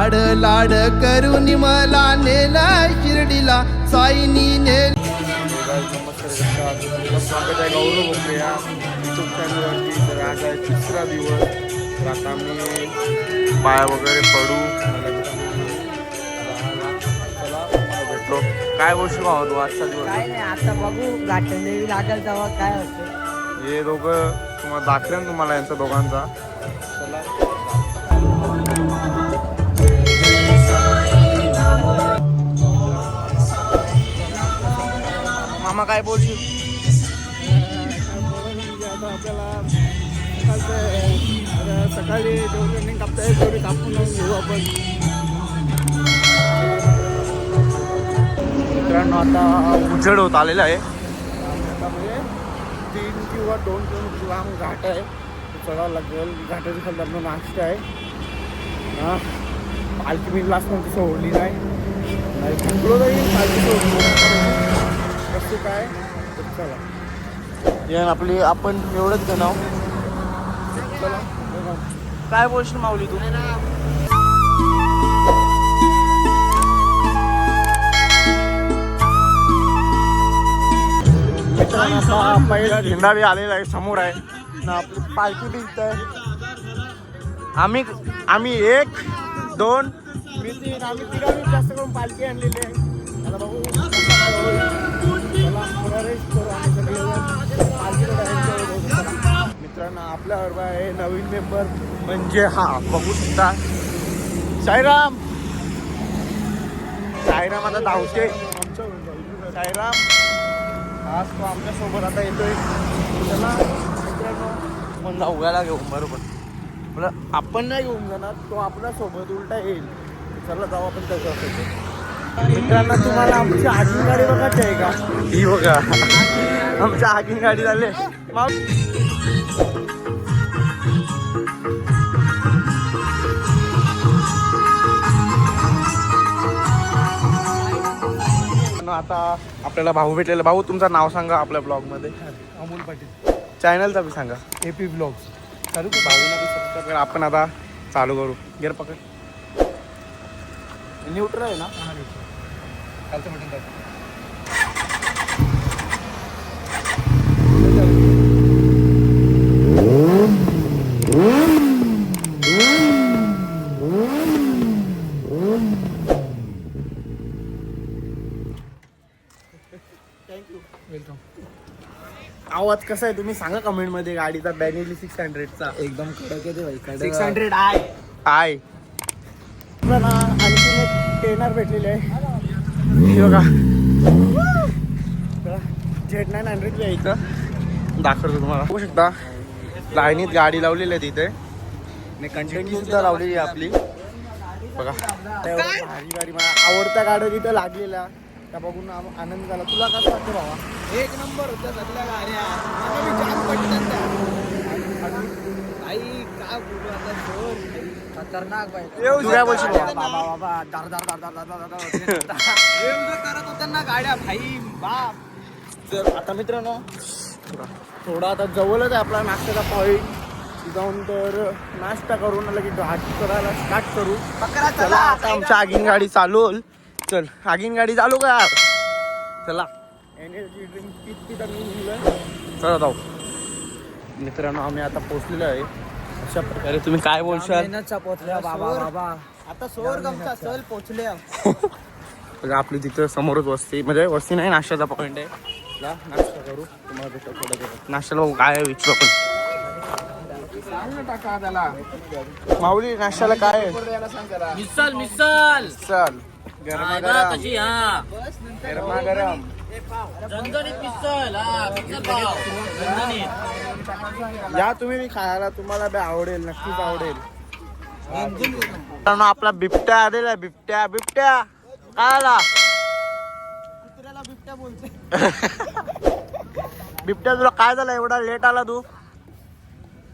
लाड लाड करून मला नेला शिर्डीला साईनी नेल. स्वागत आहे गौरव भोपळे या यूट्यूब चॅनलवरती. तर आज आहे तिसरा दिवस. तर आता आम्ही पाय वगैरे पडू भेटलो. काय गोष्टी भावा तू आजचा दिवस? काय नाही, आता बघू गाठणदेवी लागेल तेव्हा काय होतं. हे दोघं तुम्हाला दाखवेन तुम्हाला यांचा दोघांचा. चला मामा काय बोलशील? आपल्याला सकाळी जेवढी रनिंग कापता येईल तेवढी कापून घेऊ आपण. मित्रांनो आता उजेड होत आलेला आहे. म्हणजे 3 किंवा 2 किलोमीटर लांब घाट आहे, चढावं लागेल. घाटाच्या खाली आपला नाश्ता आहे. हां, पालखी मी लास्ट नंतर सोडली नाही थकलो जाईल. पालखी सोडली कसं काय. चला या आपली आपण एवढंच घेणार. चला काय बोलशील माऊली तू? पहिला झेंडा बी आलेला आहे, समोर आहे ना आपली पालखी बी इथं आहे. आम्ही 1 2 मी 3 आम्ही तिघांनी जास्त करून पालखी आणलेली आहे. आता बघू मित्रांनो आपल्या बरोबर आहे नवीन मेंबर म्हणजे हा बघू शकता साईराम. साईराम आता धावते. साईराम आज तो आमच्या सोबत आता येतोय. चला मित्रांनो मग धावगायला घेऊ. बरोबर मला आपण नाही घेऊन जाणार, तो आपल्या सोबत उलटा येईल. चला जाऊ आपण त्याचं असायचं. मित्रांनो तुम्हाला आमची आगीन गाडी बघायची आहे का? ही बघा आमच्या आगीन गाडी झाले. आता आपल्याला भाऊ भेटलेला. भाऊ तुमचं नाव सांगा आपल्या ब्लॉग मध्ये. अमोल पाटील, चॅनलचा बी सांगा. AP blogs. चालू का? भाऊला बी सबस्क्राईब करा. आपण आता चालू करू. गेअर पकड. न्यूट्रल आहे ना? खालचं बटन टाक. वेलकम. आवाज कसा आहे तुम्ही सांगा कमेंट मध्ये. गाडीचा बॅनेली 600चा एकदम कडक येते भाई. 600 आहे. आणखी एक ट्रेनर भेटलेले आहे. हे बघा Z900 आहे इथं. दाखवतो तुम्हाला. बघू शकता लाईनीत गाडी लावलेली आहे तिथे. आणि कंटिन्यू सुद्धा लावलेली आहे आपली. बघा भारी भारी मला आवडत्या गाड्या तिथं लागलेल्या त्या बघून आनंद झाला. तुला कसं वाटतं भावा? एक नंबर होत्या सगळ्या गाड्या. मला बी जाम पटतात त्या. आई काय बोलू आता, जोर खतरनाक बाई. तू काय बोलशील बाबा? बाबा दार दार दार दार दार दार एवढं करत होत्या ना गाड्या भाई बाप. तर आता मित्रांनो थोडा आता जवळच आहे आपला नाश्त्याचा पॉईंट. जाऊन तर नाश्ता करून लगेच घाट करायला स्टार्ट करू. चला आता आमच्या आगीन गाडी चालू. चल आगीन गाडी चालू का? चला एनर्जी ड्रिंक पित आम्ही निघलोय. चला जाऊ. मित्रांनो आम्ही आता पोहोचलेलो आहे. अशा प्रकारे तुम्ही काय बोलशाल? पोचल्या बाबा बाबा. आता स्वर्गमचा सल पोचले. बघा आपली तिथं समोरच वस्ती, म्हणजे वस्ती नाही नाश्त्याचा पॉईंट आहे. चला नाश्ता करू. तुम्हाला भेटू थोडं. नाश्त्याला बघू काय आहे विचारू आपण. टाका त्याला माऊली नाश्त्याला काय आहे? मिसल मिसल चल गरमागरम. कशी हा गरमागरम. झणझणीत मिसल. हा मिसल पाव झणझणीत. या तुम्ही मी खायला. तुम्हाला बी आवडेल, नक्कीच आवडेल. आपला बिबट्या आलेला आहे. बिबट्या बिबट्या काय आला? कुत्र्याला बिबट्या बोलते. बिबट्या तुला काय झालं एवढा लेट आला तू?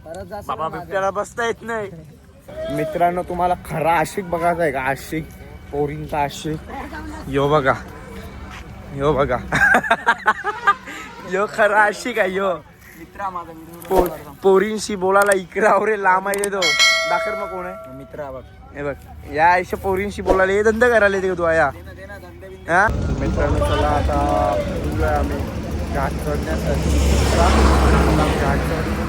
परत जा बाबा बिबट्याला बसता येत नाही. मित्रांनो तुम्हाला खरा आशिक बघायचा आहे का? आशिक पोरींचा आशिक. यो बघा यो बघा यो खरा आशिक आहे यो. मित्रा माझा पोरींशी बोलायला इकडे आवरे लांब आहे तो. दाखर मग कोण आहे? मित्रा बघ. हे बघ या आयुष्य पोरींशी बोलायला हे धंदा करायला येते का तू आया हा मित्रांनो चला आता बोलूया आम्ही घाट चढण्यासाठी घाट चढून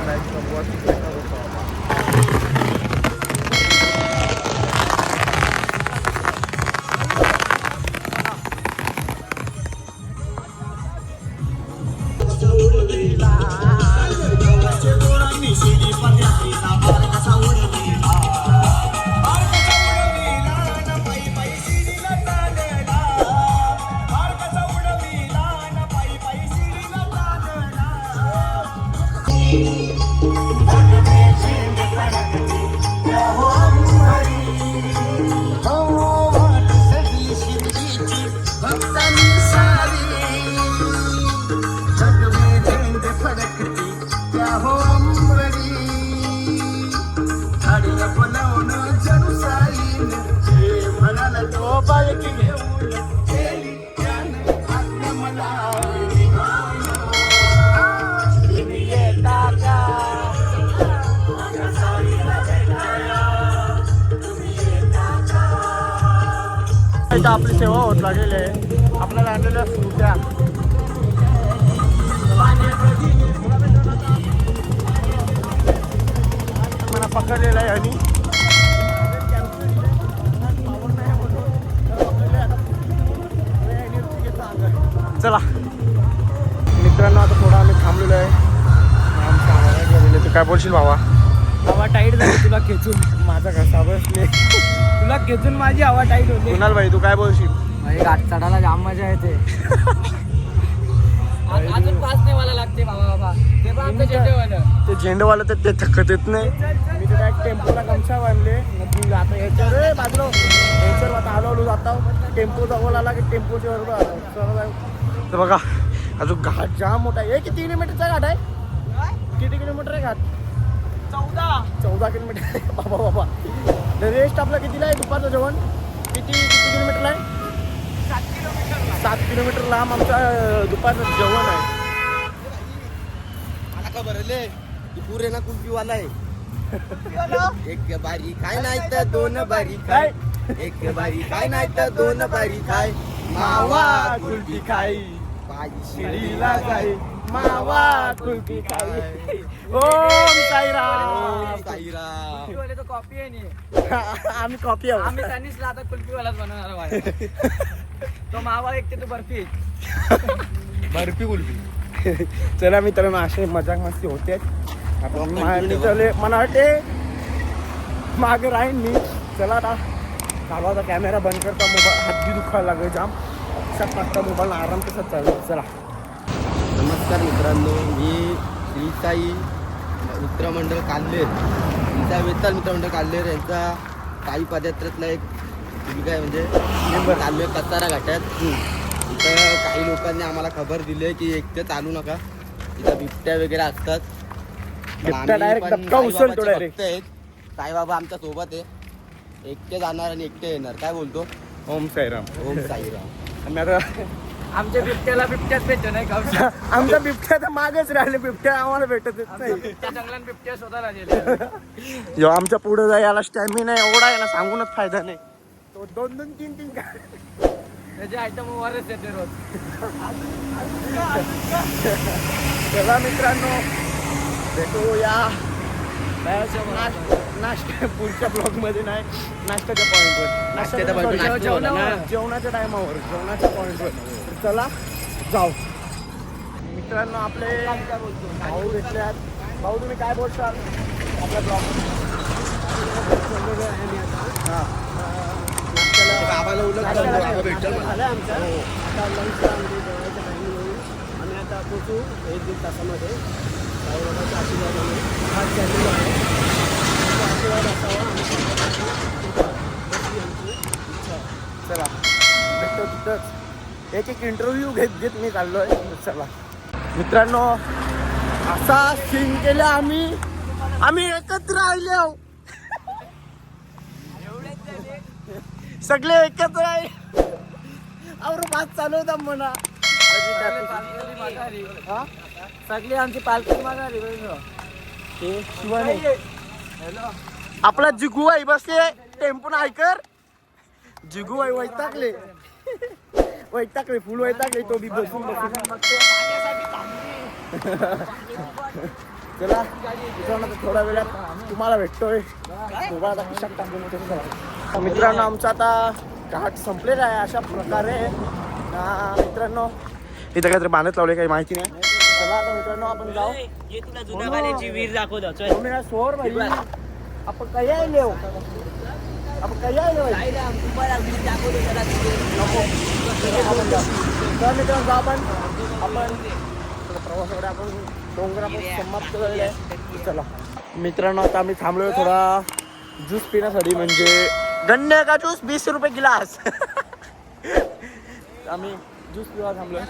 आपली सेवा होत लागलेली आहे आपल्याला आणलेल्या फ्रुट्या मला पकडलेला आहे आणि चला मित्रांनो आता थोडा आम्ही थांबलेलो आहे गेलेले तू काय बोलशील भावा हवा टाईट झाली तुला खेचून माझा घसा बसले तुला खेचून माझी हवा टाईट होती कुणाल भाई तू काय बोलशील घाट चढायला जाम मजा येते अजून पाच नाही मला लागते बाबा ते पण आमचं झेंडेवालं ते झेंडवाला तर ते थकत येत नाही मी तर एक टेम्पोला गमछा बांधले आता याच्यावर बाजूला याच्यावर आता हळूहळू जाता टेम्पो जवळ आला की टेम्पोच्या बरोबर आला तर बघा अजून घाट जाम मोठा आहे किती किलोमीटरचा घाट आहे किती किलोमीटर आहे घाट 14 किलोमीटर बाबा रेस्ट आपला कितीला आहे दुपारचं जेवण किती किलोमीटरला आहे 7 किलोमीटर लांब आमचा दुपारचं जेवण आहे मला का भरले पुरे ना कुल्फीवाला आहे एक बारी काय नाही तर दोन बारी काय एक बारी काय नाही तर दोन बारी काय मावा कुल्फी खाई बाई शिडीला जाई मावा कुल्फी खाई ओम साईराम कुल्फीवाले तो कॉफी आहे नाही आम्ही कॉफी आहोत आम्ही त्यांनीच आता कुल्फीवालाच बनवणार आहे तो मावा एक ते तो बर्फी बर्फी कुल्फी चला मित्रांनो असे मजाक मस्ती होते आपण चले मला वाटते मागे राहीन मी चला आता चालू कॅमेरा बंद करता मोबाईल हात बी दुखायला लागले जाम अक्षात टाकता मोबाईल आराम कसं चालू चला नमस्कार मित्रांनो मी श्री साई मित्रमंडळ काल्हेर श्री साई वेताल मित्रमंडळ काल्हेर यांचा काही पदयात्रेतला एक भूमिका आहे म्हणजे काल्हेर कसारा घाटात इथं काही लोकांनी आम्हाला खबर दिली आहे की एकटे चालू नका इथं बिबट्या वगैरे असतात बिबट्या direct धक्का उचलतो direct. साईबाबा आमच्या सोबत आहे एकटे जाणार आणि एकटे येणार काय बोलतो ओम साईराम ओम साईराम आम्ही आता आमच्या बिबट्याला बिबट्याच भेटत नाही का आमच्या बिबट्या तर मागेच राहिले बिबट्या आम्हाला भेटतच नाही त्या जंगलात बिबट्या स्वतः राहिलेले जेव्हा आमच्या पुढे जाय याला स्टॅमिना एवढा आहे ना सांगूनच फायदा नाही तो 2-3 त्याचे आयटम वरच येते रोज चला मित्रांनो भेटूया नाश्ता पुढच्या ब्लॉग मध्ये नाही नाश्त्याच्या पॉईंटवर नाश्त्याच्या point वर नाश्ता होता ना. जेवणाच्या टायमावर जेवणाच्या पॉईंटवर चला जाऊ मित्रांनो आपले भाऊ भेटले आहेत भाऊ तुम्ही काय बोलशाल आपल्या ब्लॉग बाबाला उलट झालं आमचं आता लंचला आमच्या जेवणाच्या टायमिंग होईल आम्ही आता पोचू 1-1.5 तासामध्ये साईबाबाच्या आशीर्वादाने हात झालेला आहे त्याचा आशीर्वाद असावा आमची इच्छा चला भेटतो तिथंच एक इंटरव्ह्यू घेत मी चाललोय चला मित्रांनो असा सीन केला आम्ही एकत्र राहिलो सगळे एकत्र आहे और बात चालू होता म्हणा सगळी आमची पालखी माघारी आपला जिगू आहे बसते टेम्पो ऐकर जिगू बाई वैतागले फुल वैतागले तो बी बसून चला मित्रांनो थोड्या वेळात तुम्हाला भेटतोय मोबाईल आता खिशात टाकून चला मित्रांनो आमचा आता घाट संपलेला आहे अशा प्रकारे मित्रांनो इथं काहीतरी बांधत लावले काही माहिती नाही चला आता मित्रांनो आपण जाऊ तुला जुन्या गाण्याची वीर दाखवतो सोर भाई आपण काही आले आपण काही आले तर मित्रांनो जाऊ आपण प्रवासाकडे आपण डोंगर आपण समाप्त झालेला आहे चला मित्रांनो आता आम्ही थांबलोय थोडा ज्यूस पिण्यासाठी म्हणजे गन्ने का ज्यूस 20 रुपये गिलास आम्ही ज्यूस पिवा थांबलोय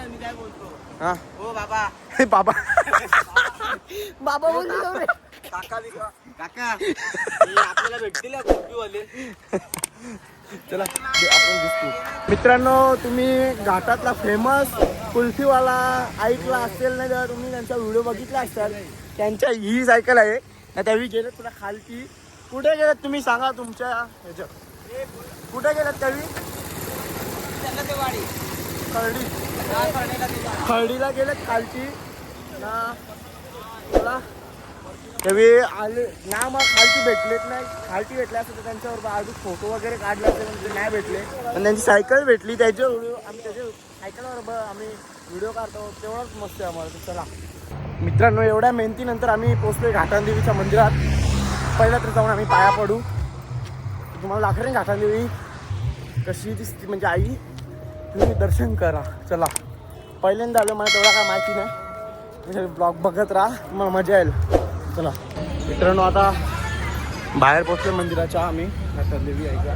हा हो बाबा बाबा बाबा बोलले काका आपल्याला भेटतील वाले चला आपण दिसतो मित्रांनो तुम्ही घाटातला फेमस कुल्फीवाला ऐकला असेल नाही तर तुम्ही त्यांचा व्हिडिओ बघितला असाल त्यांच्या ही सायकल आहे त्यावेळी गेले तुला खालती कुठे गेलात तुम्ही सांगा तुमच्या ह्याच्यात कुठे गेलात त्यावेळी खर्डीला गेलेत खालची ना तुला त्यावेळी आले ना मग खालती भेटलेत नाही खालती भेटले असं तर त्यांच्यावर अजून फोटो वगैरे काढले असेल म्हणजे नाही भेटले पण त्यांची सायकल भेटली त्याच्या व्हिडिओ आम्ही त्याच्या सायकलवर आम्ही व्हिडिओ काढतो तेवढंच मस्त आहे आम्हाला तर चला मित्रांनो एवढ्या मेहनतीनंतर आम्ही पोचलोय घाटांदेवीच्या मंदिरात पहिला तर जाऊन आम्ही पाया पडू तुम्हाला दाखवेन घाटांदेवी कशी दिसते म्हणजे आई तुम्ही दर्शन करा चला पहिल्यांदा आलो मला तेवढा काय माहिती नाही ब्लॉग बघत राहा तुम्हाला मजा येईल चला मित्रांनो आता बाहेर पोचलो मंदिराच्या आम्ही घाटांदेवी आहे का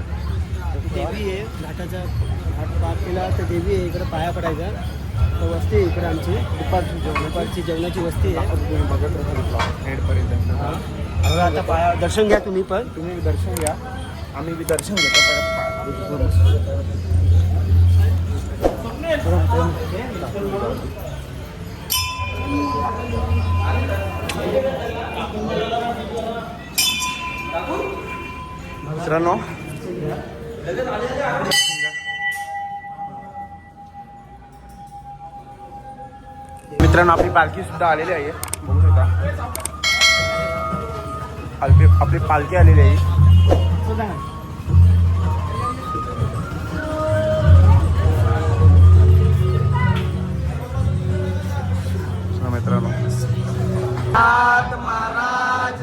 देवी आहे घाटाच्या घाट पार केला तर देवी आहे इकडे पाया पडायचा तर वस्ती आहे इकडे आमची दुपारची जेवणाची वस्ती आहे बघत राहा हेडपर्यंत आता पाया दर्शन घ्या तुम्ही पण तुम्ही दर्शन घ्या आम्ही बी दर्शन घेतो मित्रांनो आपली पालखी सुद्धा आलेली आहे बघू शकता आपली पालखी आलेली आहे मित्रांनो महाराज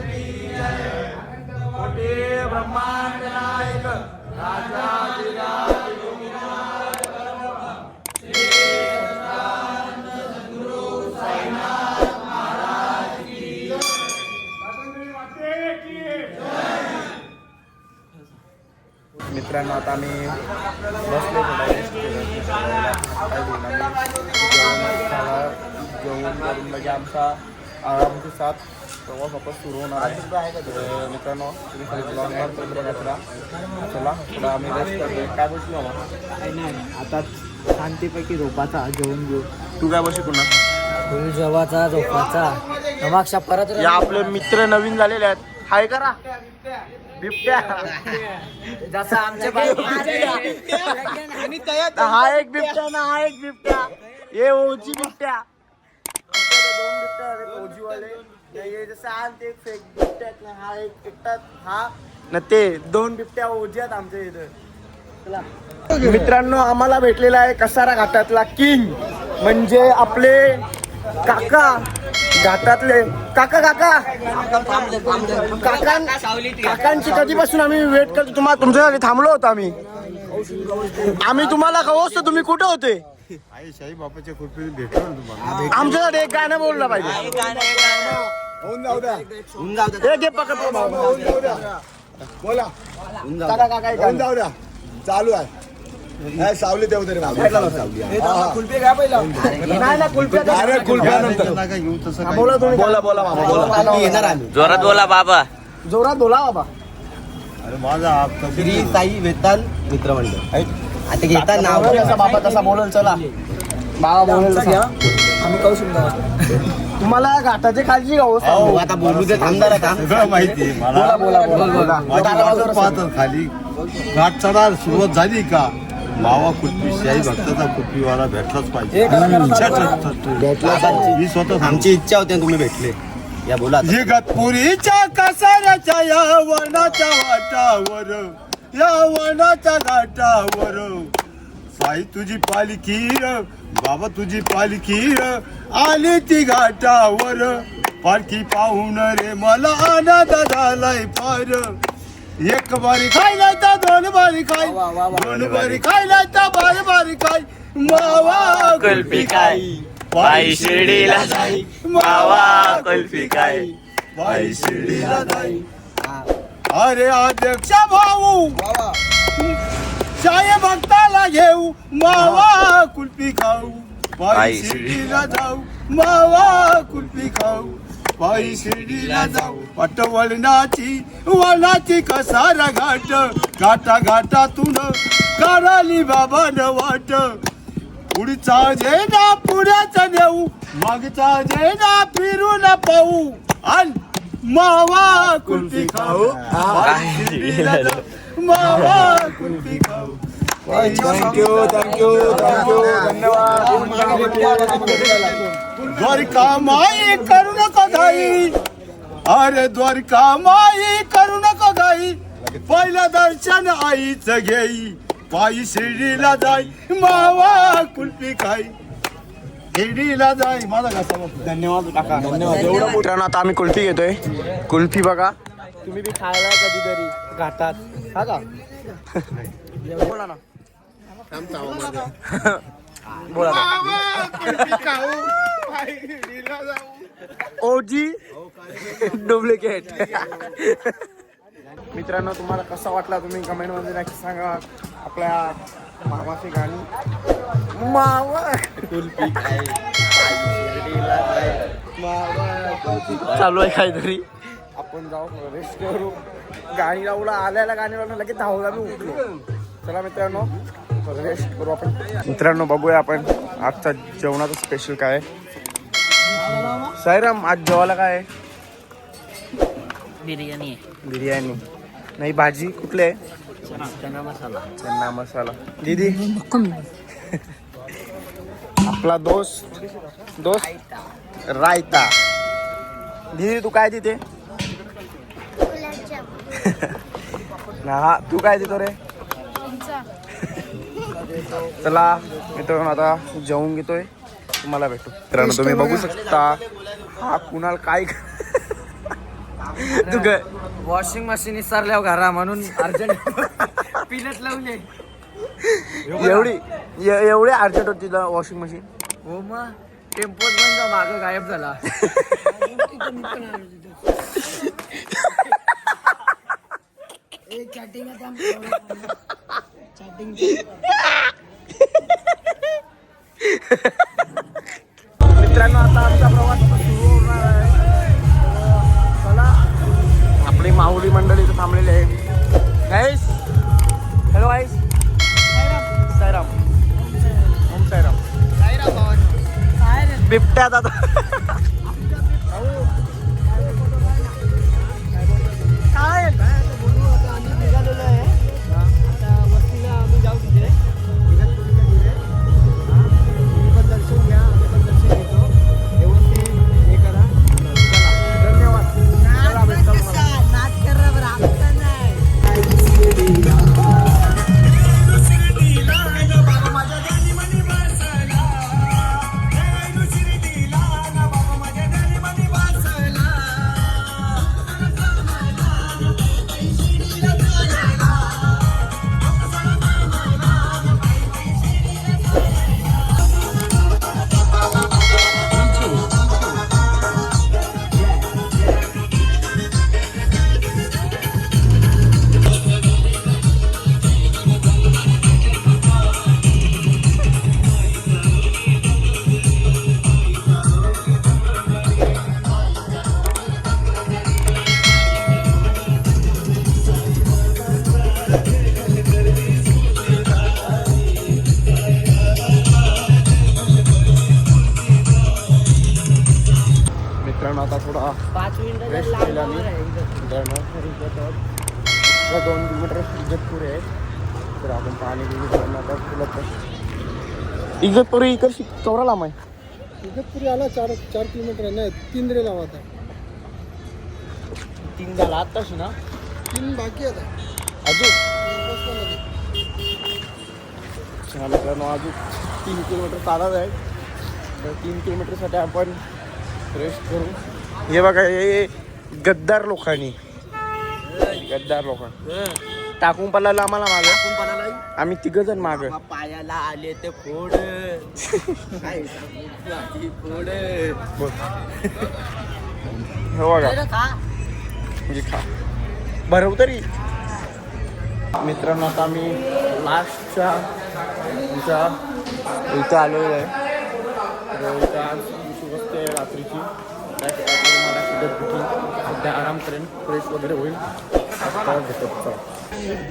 मोठे ब्रह्मांड नायक राजा मित्रांनो आता आम्ही बसलो जेवण करून लगे आमचा आरामचे साथ प्रवास वापस सुरू होणार आहे मित्रांनो तुम्ही चला थोडा आम्ही रेस्ट करतोय काय बसलो नाही आता शांतीपैकी झोपाचा जेवण घेऊ तू काय बसू पुन्हा फुल जेवाचा झोपाचा मागच्या परत या आपले मित्र नवीन झालेले आहेत हाय करा बिबट्या जसं आमच्या हा एक बिबट्या ना हा एक बिबट्या हे ओजी बिबट्या दोन बिबट्या आहेत ओजीवाले जसं हा ते फेक बिबट्या आहेत ना हा एक एकटा हा ना ते दोन बिबट्या ओजी आहेत आमच्या इथं मित्रांनो आम्हाला भेटलेला आहे कसारा घाटातला किंग म्हणजे आपले काका घाटातले काका काकांची कधीपासून आम्ही वेट करतो तुमच्यासाठी थांबलो होतो आम्ही तुम्हाला कळवतो तुम्ही कुठे होते आई शाही बापाच्या कृपेने भेटलो ना तुम्हाला आमच्यासाठी एक गाणं बोललं पाहिजे होऊन जाऊ द्या हे घे पकड बोला काका काका एक गाणं. जाऊ द्या चालू आहे सावली देऊ तरी कुल्फी घ्या पहिला नाही ना कुल्फ्या अरे कुल्फ्या नंतर बोला तुम्ही बोला मामा बोला येणार आम्ही जोरात बोला बाबा जोरात बोला बाबा अरे माझा श्री साई वेताल मित्रमंडळ आता घेता नाव जसा बाबा तसा बोलल चला बाबा बोलेल तसा. आम्ही करू शकतो तुम्हाला घाटाची खालची गाव हो, आता बोलू दे थांबणार आता सगळं माहिती आहे मला. बोला माझी वाटच पाहतात खाली घाट चढायला सुरुवात झाली का मावा कुल्फी शाही भक्ताचा कुल्फीवाला भेटलाच पाहिजे. मी स्वतः सांगतो. आमची इच्छा होती आणि तुम्ही भेटले. या बोला आता. इगतपुरीच्या कसाऱ्याच्या या वनाच्या वाटावर या वनाच्या घाटावर साई तुझी पालखी र बाबा तुझी पालखी र आली ती घाटावर पालखी पाहून रे मला आनंद झालाय फार. एक बारी खायला तर दोन बारी खाय दोन बारी खायला तर बारी खाय मावा कुल्फी काय पायी शिर्डीला जाई मावा कुल्फी काय बाई शिर्डीला जाई. अरे अध्यक्ष भाऊ शाही भक्ताला घेऊ मावा कुल्फी खाऊ बाई शिर्डीला जाऊ मावा कुल्फी खाऊ बाई शिर्डीला जाऊ. वनाची कसारा घाटा घाटातून काढाली बाबा न वाट. पुढचा जेना पुढ्याचा नेऊ मागचा जेना फिरून पाहू आणि मावा कुल्फी खाऊ शिर्डीला जाऊ मावा कुल्फी खाऊ. थँक्यू द्वारका माई करू नको घाई अरे द्वारका माई करू नको घाई पहिलं दर्शन आईच घेई पायी शिर्डीला जाई मावा कुल्फी खाई शिर्डीला जाई. माझा घासा बघ. धन्यवाद काका धन्यवाद. मित्रांनो आता आम्ही कुल्फी घेतोय. कुल्फी बघा तुम्ही बी खायला कधीतरी घाटात हा का बोला ना बोला ओजी डुप्लिकेट. मित्रांनो तुम्हाला कसा वाटला तुम्ही कमेंट मध्ये नक्की सांगा. आपल्या मामाची गाणी मावा कुल्फी काय चालू आहे काहीतरी. आपण जाऊ रेस्ट करू. गाणी लावला आल्याला गाणी लावून लगेच धावला मी उठलो. चला मित्रांनो रेस्ट करू आपण. मित्रांनो बघूया आपण आजचा जेवणाचं स्पेशल काय आहे. साईराम आज जेवायला काय आहे. बिर्याणी नाही भाजी कुठली आहे. चना मसाला. दीदी आपला दोस्त रायता. दीदी तू काय देते. हा तू काय देतो रे. चला मित्रांनो आता जेवून घेतोय. तुम्हाला भेटू. मित्रांनो तुम्ही बघू शकता हा कुणाल काय तू काय वॉशिंग मशीन विसरल्यावर घरा म्हणून अर्जंट पिलट लावले. एवढी अर्जंट होती तुला वॉशिंग मशीन. हो मग टेम्पोत पण मागं गायब झाला. मित्रांनो आता आमचा प्रवास सुरू होणार आहे. चला आपली माऊली मंडळी इथं थांबलेली आहे. गाईस हॅलो गाईस साईराम ओम साईराम बिबट्यात आता काय आम्ही निघालेलो आहे. आता वस्तीला आम्ही जाऊ तिथे इगतपुरीच्या तिथे. तुम्ही पण दर्शन घ्या आम्ही पण दर्शन घेतो. व्यवस्थित हे करा. चला धन्यवाद. चला भेटतो तुम्हाला. 2 किलोमीटर इगतपुरी आहे. तर आपण पाणी घेऊन आता तुला इगतपुरी इकडची केवढा लांब आहे? इगतपुरी आला 4 किलोमीटर आहे. नाही 3 रे लावा आता. 3 झाला आत्ताशी ना? 3 बाकी आता अजून मित्रांनो अजून 3 किलोमीटर चालत आहे. तर 3 किलोमीटरसाठी आपण रेस्ट करू. हे बघा हे गद्दार लोकांनी टाकून पडला आम्हाला मागे. आम्ही 3 जण माग पायाला आले ते फोड काय फोड हो बघा म्हणजे खा भरव तरी. मित्रांनो आता आम्ही लास्टच्या इथं आलेलो आहे. तर इथं आज बसते रात्रीची सध्या आराम करेन, फ्रेश वगैरे होईल.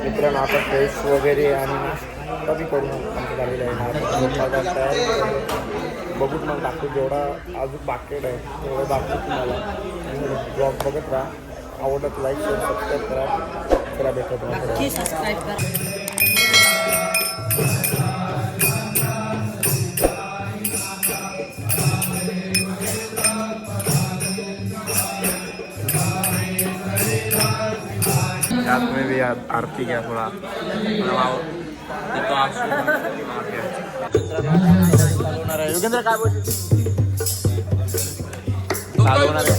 मित्रांनो आता फ्रेश वगैरे आणि नाश्ता बी करून आमचं झालेलं आहे. बघून मग दाखवू जेवढा अजून बाकेट आहे तेवढं दाखवू तुम्हाला. ब्लॉग बघत राहा. आवडलं तर लाईक शेअर सबस्क्राईब करा. चला भेटत में भी आरती क्या थोड़ा चालवणार आहे. योगेंद्र काय बोलतो? चालवणार आहे.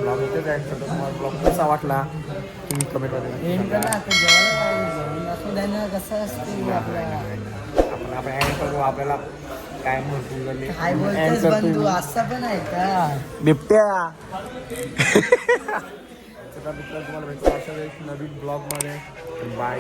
ब्लॉग इथेच आहे. तर तुम्हाला ब्लॉग कसा वाटला तुम्ही कमेंटमध्ये आपण ॲड करू. आपल्याला काय म्हणतो असा पण आहे का बिबट्या. तुम्हाला भेटतो अशा एक नवीन ब्लॉगमध्ये. बाय.